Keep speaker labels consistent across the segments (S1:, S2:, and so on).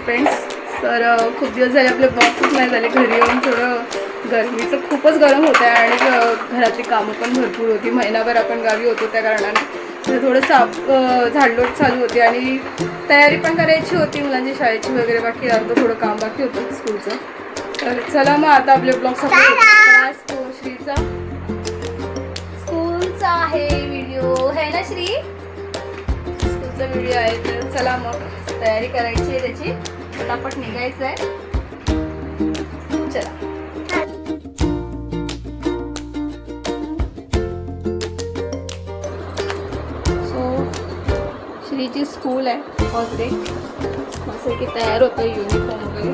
S1: Friends. तर खूप दिवस झाले आपले ब्लॉग्सच नाही झाले. घरी येऊन थोडं गरमीचं खूपच गरम होतं आहे आणि घरातली कामं पण भरपूर होती. महिनाभर आपण गावी होतो त्या कारणाने थोडं साफ झाडलोट चालू होती आणि तयारी पण करायची होती मुलांची शाळेची वगैरे. बाकी अर्धं थोडं काम बाकी होतं स्कूलचं. तर चला मग आता आपले ब्लॉग्स स्कूलचा आहे व्हिडिओ आहे ना श्री. स्कूलचा व्हिडिओ आहे तर चला मग तयारी करायची आहे त्याची. पटापट निघायचं आहे. चला. सो श्रीची स्कूल आहे फर्स्ट डे. असं की तयार होतं युनिफॉर्म वगैरे.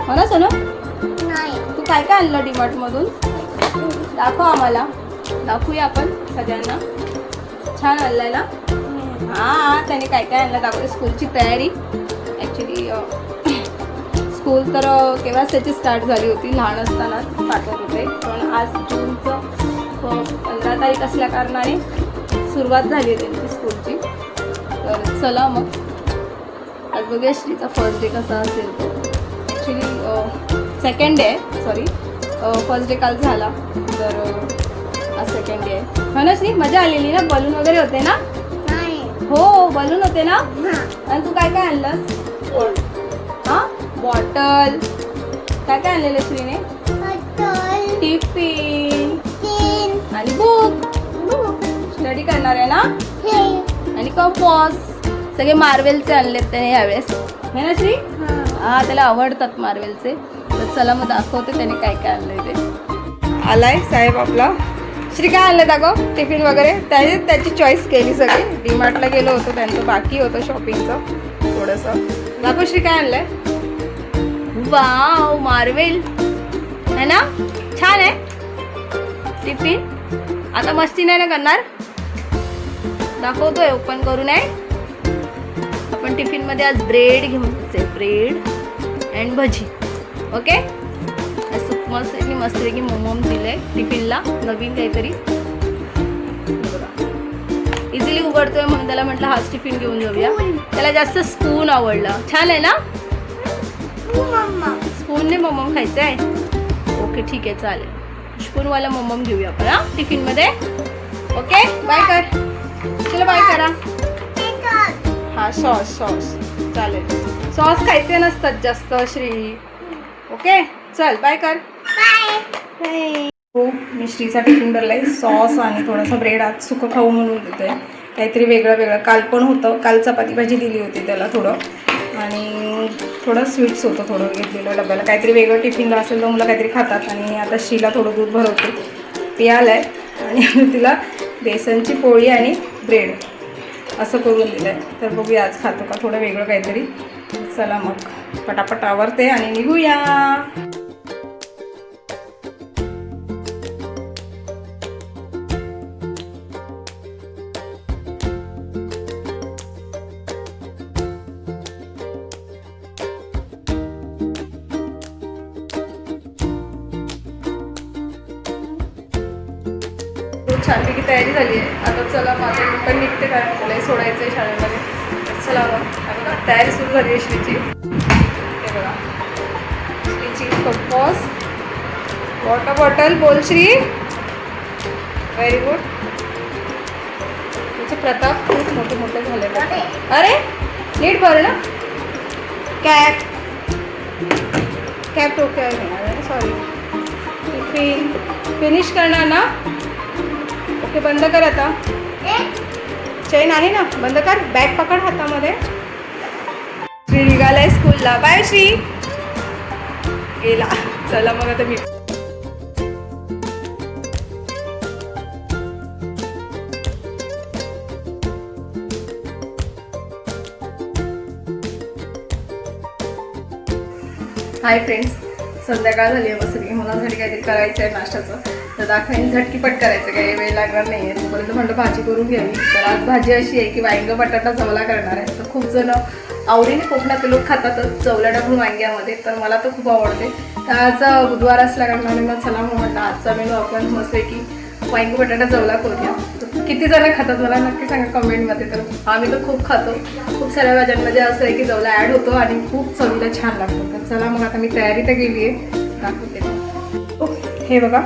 S1: हो ना सोनू. तू काय काय आणलं डीमार्ट मधून दाखव आम्हाला. दाखवूया आपण सगळ्यांना. छान आणलंय ना. हां त्याने काय काय आणलं दाखवते. स्कूलची तयारी. ॲक्च्युली स्कूल तर केव्हाच त्याची स्टार्ट झाली होती. लहान असतानाच पाठवत होते. पण आज जूनचं 15 तारीख असल्या कारणाने सुरुवात झाली आहे त्यांची स्कूलची. तर चला मग आज बघूया श्रीचा फर्स्ट डे कसा असेल तो. ॲक्च्युली सेकंड डे आहे. सॉरी फर्स्ट डे काल झाला. तर आज सेकंड डे आहे. हो ना श्री. मजा आलेली ना. बलून वगैरे होते ना. हो बलून होते ना. आणि तू काय काय आणलंस. हां बॉटल. काय काय आणलेलं श्रीने. टिफिन आणि बुक. स्टडी करणार आहे ना. आणि कंपॉस. सगळे मार्वेलचे आणलेत त्याने यावेळेस है ना श्री. हां त्याला आवडतात मार्वेलचे. तर चला मग दाखवते त्याने काय काय आणलंय ते. आलाय साहेब आपला. श्री काय आणलं दाखव. टिफिन वगैरे त्याची चॉईस केली सगळी. डीमार्टला गेलो होतो. त्यांचं बाकी होतं शॉपिंगचं थोडंसं. दाखव श्री काय आणलंय. वाव मार्वेल है ना. छान आहे टिफिन. आता मस्ती नाही ना करणार. दाखवतोय ओपन करून आहे. आपण टिफिनमध्ये आज ब्रेड घेऊन जायचं. Bread and bhaji. ओके. मस्तपैकी मोमोम दिलंय टिफिनला. नवीन काहीतरी इझिली उघडतोय म्हणून त्याला म्हटलं हाच टिफिन घेऊन जाऊया. त्याला जास्त स्पून आवडला. छान आहे ना. स्पूनने मोमोम खायचं आहे. ओके ठीक आहे चालेल. स्पूनवाला मोमोम घेऊया आपण हा टिफिनमध्ये. ओके बाय कर. चला बाय करा. हा सॉस चालेल. सॉस खायचे नसतात जास्त श्री. ओके चल बाय कर. हो मी श्रीचा टिफिन भरलाय. सॉस आणि थोडासा ब्रेड. आज सुकं खाऊ म्हणून देते. काहीतरी वेगळं. काल पण होतं. काल चपाती भाजी दिली होती त्याला थोडं. आणि थोडं स्वीट्स होतं थोडं घेतलेलं डब्याला. काहीतरी वेगळं टिफिनला असेल तर मुलं काहीतरी खातात. आणि आता श्रीला थोडं दूध भरवते. पियाला आहे. आणि तिला बेसनची पोळी आणि ब्रेड असं करून दिलं आहे. तर बघूया आज खातो का थोडं वेगळं काहीतरी. चला मग पटापट आवरते आणि निघूया. छानपैकी तयारी झाली आहे. आता चला माझं मी पण निघते कारण मला सोडायचं आहे शाळेमध्ये. चला मग तयारी सुरू झाली आहे श्रीची. हे बघा श्रीची कंपॉस. Water bottle. बोल श्री. Very good. त्याचे प्रताप खूप मोठे झाले. अरे नीट भर ना. कॅप टोक्यावर घेणार. सॉरी टिफिन फिनिश करणार ना. ओके बंद कर आता. चेन आहे ना. बंद कर. बॅग पकड हातामध्ये. श्री निघालाय स्कूलला. बाय श्री. गेला. चला मग आता मी हाय फ्रेंड्स. संध्याकाळ झाली आहे. मस्त मुलांसाठी काहीतरी करायचं आहे नाश्त्याचं. तर दाखवायला झटकीपट करायचं. काही वेळ लागणार नाही आहे. तोपर्यंत म्हटलं भाजी करून घ्यावी. तर आज भाजी अशी आहे की वांगं बटाटा चवला करणार आहे. तर खूप जण आवडीने कोकणातले लोक खातातच चवल्या टाकून वांग्यामध्ये. तर मला तर खूप आवडते. तर आज बुधवार असल्या कारणाने मग चला म्हटलं आजचा मेनू आपण मस्तपैकी वांगी बटाटा चवला करूया. किती जण खातात मला नक्की सांगा कमेंटमध्ये. तर आम्ही तर खूप खातो. खूप साऱ्या भाज्यांमध्ये असं आहे की जवला ॲड होतो आणि खूप चवीला छान लागतो. तर चला मग आता मी तयारी तर केली आहे, दाखवते. हे बघा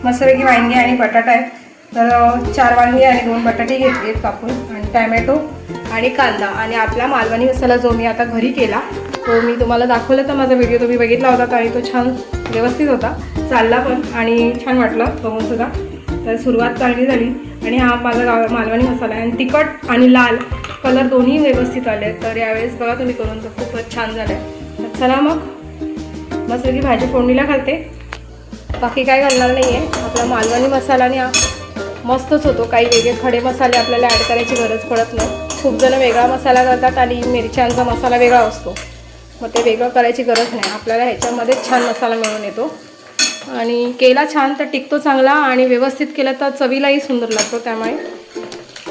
S1: मस्तपैकी वांगी आणि बटाटा आहे. तर 4 वांगी आणि 2 बटाटे घेतले आहेत कापून, आणि टॅमॅटो आणि कांदा, आणि आपला मालवणी मसाला जो मी आता घरी केला तो मी तुम्हाला दाखवला. तर माझा व्हिडिओ तुम्ही बघितला होता आणि तो छान व्यवस्थित होता, चालला पण आणि छान वाटलं बघूनसुद्धा. तर सुरुवात चांगली झाली. आणि हा माझा मालवणी मसाला आहे, आणि तिखट आणि लाल कलर दोन्ही व्यवस्थित आले. तर यावेळेस बघा तुम्ही करून, तर खूपच छान झालं आहे. तर चला मग मस्तपैकी भाजी फोडणीला घालते. बाकी काय घालणार नाही आहे. आपला मालवणी मसालाने मस्तच होतो. काही वेगळे खडे मसाले आपल्याला ॲड करायची गरज पडत नाही. खूप जण वेगळा मसाला करतात आणि मिरच्यांचा मसाला वेगळा असतो, मग ते वेगळं करायची गरज नाही. आपल्याला ह्याच्यामध्येच छान मसाला मिळून येतो, आणि केला छान तर टिकतो चांगला, आणि व्यवस्थित केला तर चवीलाही सुंदर लागतो. त्यामुळे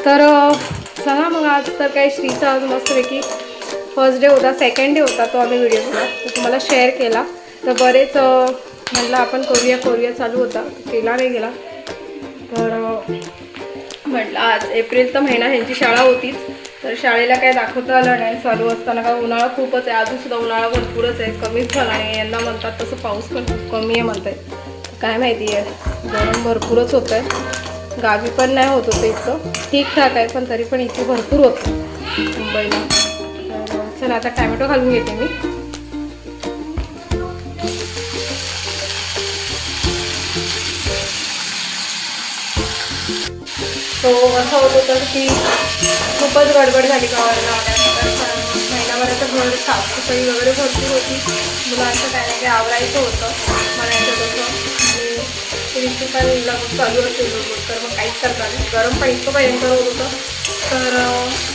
S1: तर चला मग आज तर काय श्रीचा आज मस्तपैकी फर्स्ट डे होता, सेकंड डे होता, तो आम्ही व्हिडिओ केला, तो तुम्हाला शेअर केला. तर बरेच म्हटलं आपण करूया चालू होता, केला नाही गेला. तर म्हटलं आज एप्रिल तर महिना ह्यांची शाळा होतीच, तर शाळेला काय दाखवता आलं नाही चालू असताना. का उन्हाळा खूपच आहे, अजूनसुद्धा उन्हाळा भरपूरच आहे, कमीच झाला नाही. यांना म्हणतात तसं पाऊस पण खूप कमी आहे म्हणत आहे. काय माहिती आहे, गरम भरपूरच होतं आहे. गावी पण नाही होत होतं इतकं, ठीकठाक आहे, पण तरी पण इथे भरपूर होतं मुंबईला. तर चला आता टॅमॅटो घालून घेते मी. तो असं होत होतं की खूपच गडबड झाली गावाला आल्यानंतर. महिनाभराचं घर साफसफाई वगैरे भरपूर होती. मुलांचं काय नाही काय आवरायचं होतं म्हणायचं तसं, आणि तिची पण लगून चालू असेल बरोबर, तर मग काहीच करता नाही. गरम पण इतकं भयंकर होत होतं, तर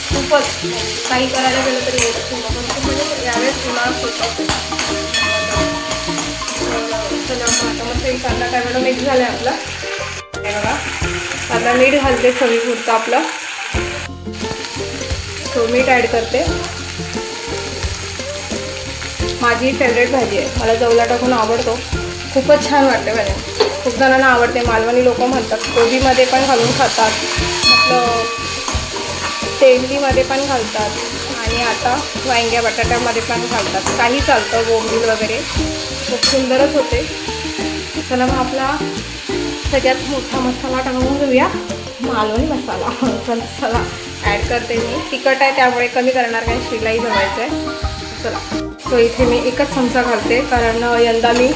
S1: खूपच काही करायला गेलं तरी होत होतं. पण खूप म्हणजे यावेळेस उन्हाळा खूप चला मग आता मग ते कांदा टॅमॅटो मिक्स झाला आहे आपला. हे बघा आता मीठ घालते चवीपुरतं आपलं, तो मीठ ॲड करते. माझी फेवरेट भाजी आहे, मला जवला टाकून आवडतो, खूपच छान वाटते भाजी. खूप जणांना आवडते. मालवणी लोक म्हणतात कोबीमध्ये पण घालून खातात, आपलं तेंडलीमध्ये पण घालतात, आणि आता वांग्या बटाट्यामध्ये पण घालतात, काही चालतं, बोंबील वगैरे. खूप सुंदरच होते. चला मग आपला सगळ्यात मोठा मसाला टाकून घेऊया, मालवणी मसाला. चला ॲड करते मी. तिखट आहे त्यामुळे कमी करणार, काही श्रीलाही जमायचं आहे. चला तो इथे मी एकच चमचा घालते, कारण यंदा मी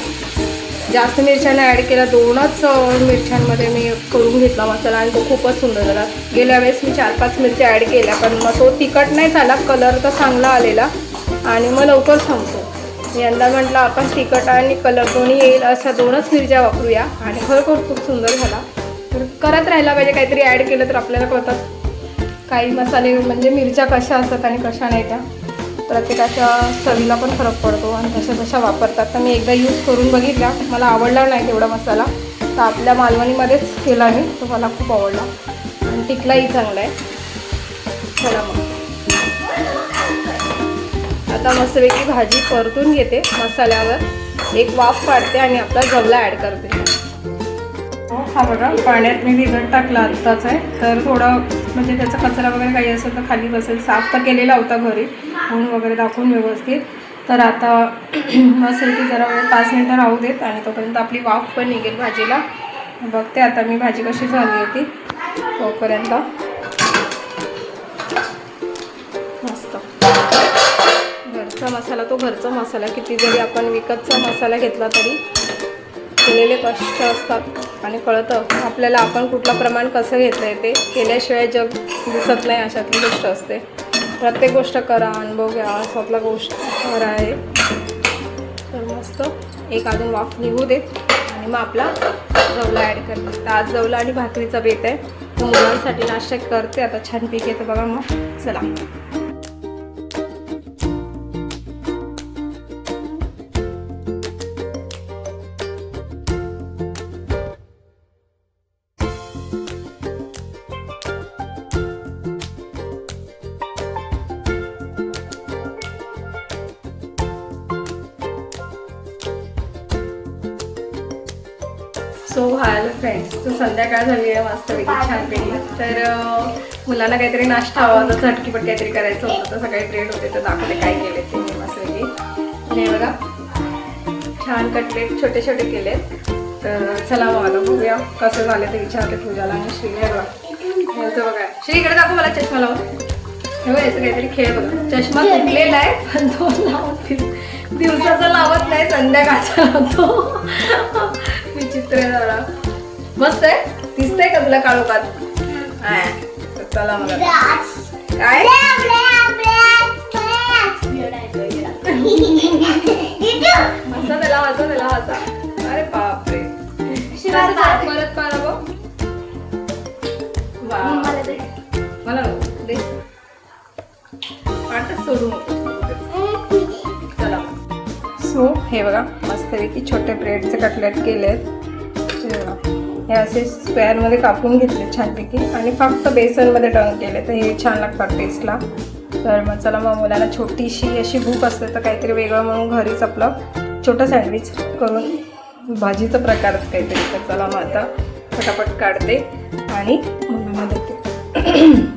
S1: जास्त मिरच्याने ॲड केला. 2च मिरच्यांमध्ये मी करून घेतला मसाला, आणि तो खूपच सुंदर झाला. गेल्या वेळेस मी 4-5 मिरच्या ॲड केल्या, पण मग तो तिखट नाही झाला, कलर तर चांगला आलेला, आणि मग लवकर संपतो. यंदा म्हटलं आपण तिखट आणि कलर दोन्ही येईल अशा 2च मिरच्या वापरूया, आणि खरोखर खूप सुंदर झाला. तर करत राहायला पाहिजे, काहीतरी ॲड केलं तर आपल्याला कळतात काही मसाले म्हणजे मिरच्या कशा असतात आणि कशा नाही. त्या प्रत्येकाच्या चवीला पण फरक पडतो, आणि तशा वापरतात. तर मी एकदा यूज करून बघितला, मला आवडला नाही तेवढा मसाला, तर आपल्या मालवणीमध्येच केला मी, तो मला खूप आवडला आणि टिकलाही चांगला आहे. चला मग आता मस्तपैकी भाजी परतून घेते मसाल्यावर, एक वाफ काढते आणि आपला जवला ॲड करते. हा बघा पाण्यात मी भिजत टाकला आत्ताच आहे, तर थोडं म्हणजे त्याचा कचरा वगैरे काही असेल तर खाली बसेल. साफ तर केलेला होता घरी, ऊन वगैरे दाखवून व्यवस्थित. तर आता मस्तपैकी जरा 5 मिनटं राहू देत, आणि तोपर्यंत आपली वाफ पण निघेल भाजीला. बघते आता मी भाजी कशी झाली आहे ती, तोपर्यंत मस्त घरचा मसाला. तो घरचा मसाला, किती जरी आपण विकतचा मसाला घेतला तरी केलेले कष्ट असतात, आणि कळतं आपल्याला आपण कुठलं प्रमाण कसं घेतलं आहे. ते केल्याशिवाय जग दिसत नाही, अशातली गोष्ट असते. प्रत्येक गोष्ट करा, अनुभव घ्या, अशातला गोष्ट खरं आहे. तर मस्त एक अजून वाफ निघू देत, आणि मग आपला जवला ॲड करते. तर आज जवला आणि भाकरीचा बेत आहे, तो मुलांसाठी नाश्ता करते आता छानपैकी. तर बघा मग चला. सो हॅलो फ्रेंड्स, तर संध्याकाळ झाली आहे मस्तपैकी छानपैकी. तर मुलांना काहीतरी नाश्ता हवा होता, झटकीपट काहीतरी करायचं होतं. तर सकाळी ब्रेड होते तर दाखवले काय केले ते मी मस्तपैकी. हे बघा छान कटलेट छोटे छोटे केले. तर चला मग आता बघूया कसं झालं ते विचारते पूजाला आणि श्रीला. बघा याचं बघा, श्री इकडे दाखव मला चष्मा लावून. हे बघा याचं काहीतरी खेळ बघा. चष्मा तुटलेला आहे पण तो लावून दिवसाचा लावत नाही, संध्याकाळचा लावतो. विचित्र जरा मस्त आहे. दिसतंय का तुला काळोखात? चला मग काय हसा त्याला, हसा त्याला, हसा. अरे बापरे परत पाहा बघ. मला दे वाटच सोडू नको. चला सो हे बघा मस्तपैकी छोटे ब्रेडचे कटलेट केलेत. हे असे स्क्वेअरमध्ये कापून घेतले छानपैकी आणि फक्त बेसनमध्ये डंक केले. तर हे छान लागतात टेस्टला. तर मग चला मग मुलांना छोटीशी अशी भूक असते तर काहीतरी वेगळं म्हणून घरीच आपलं छोटं सँडविच करून भाजीचा प्रकारच काहीतरी. तर चला मग आता फटाफट काढते आणि मुलांना देते.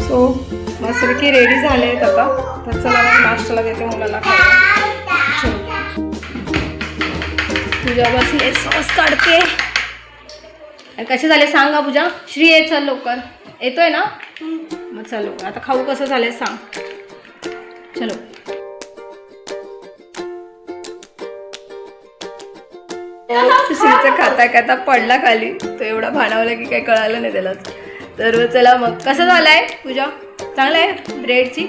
S1: सो मस्तपैकी रेडी झाले आहेत आता. तर चला मग नाश्त्याला देते मुलाला खायला. पूजा बसले सॉस काढते. कसे झाले सांगा पूजा? श्री ये चल लवकर. येतोय ना? मग चल लवकर. आता खाऊ कसं झालंय सांग. चलो श्रीचं खाता खाता पडला खाली. तो एवढा भाणावला की काही कळालं नाही त्याला. तर चला मग कसं झालंय पूजा? चांगलं आहे. ब्रेडची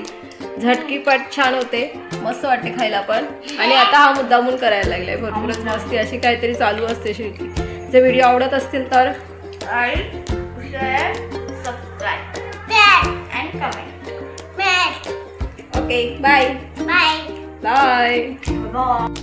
S1: झटकीपट छान होते, मस्त वाटते खायला पण. आणि आता हा मुद्दामून करायला लागलाय. भरपूरच मस्ती अशी काहीतरी चालू असते श्रीची. जर व्हिडिओ आवडत असतील तर like, share, subscribe and comment. Okay bye bye bye bye.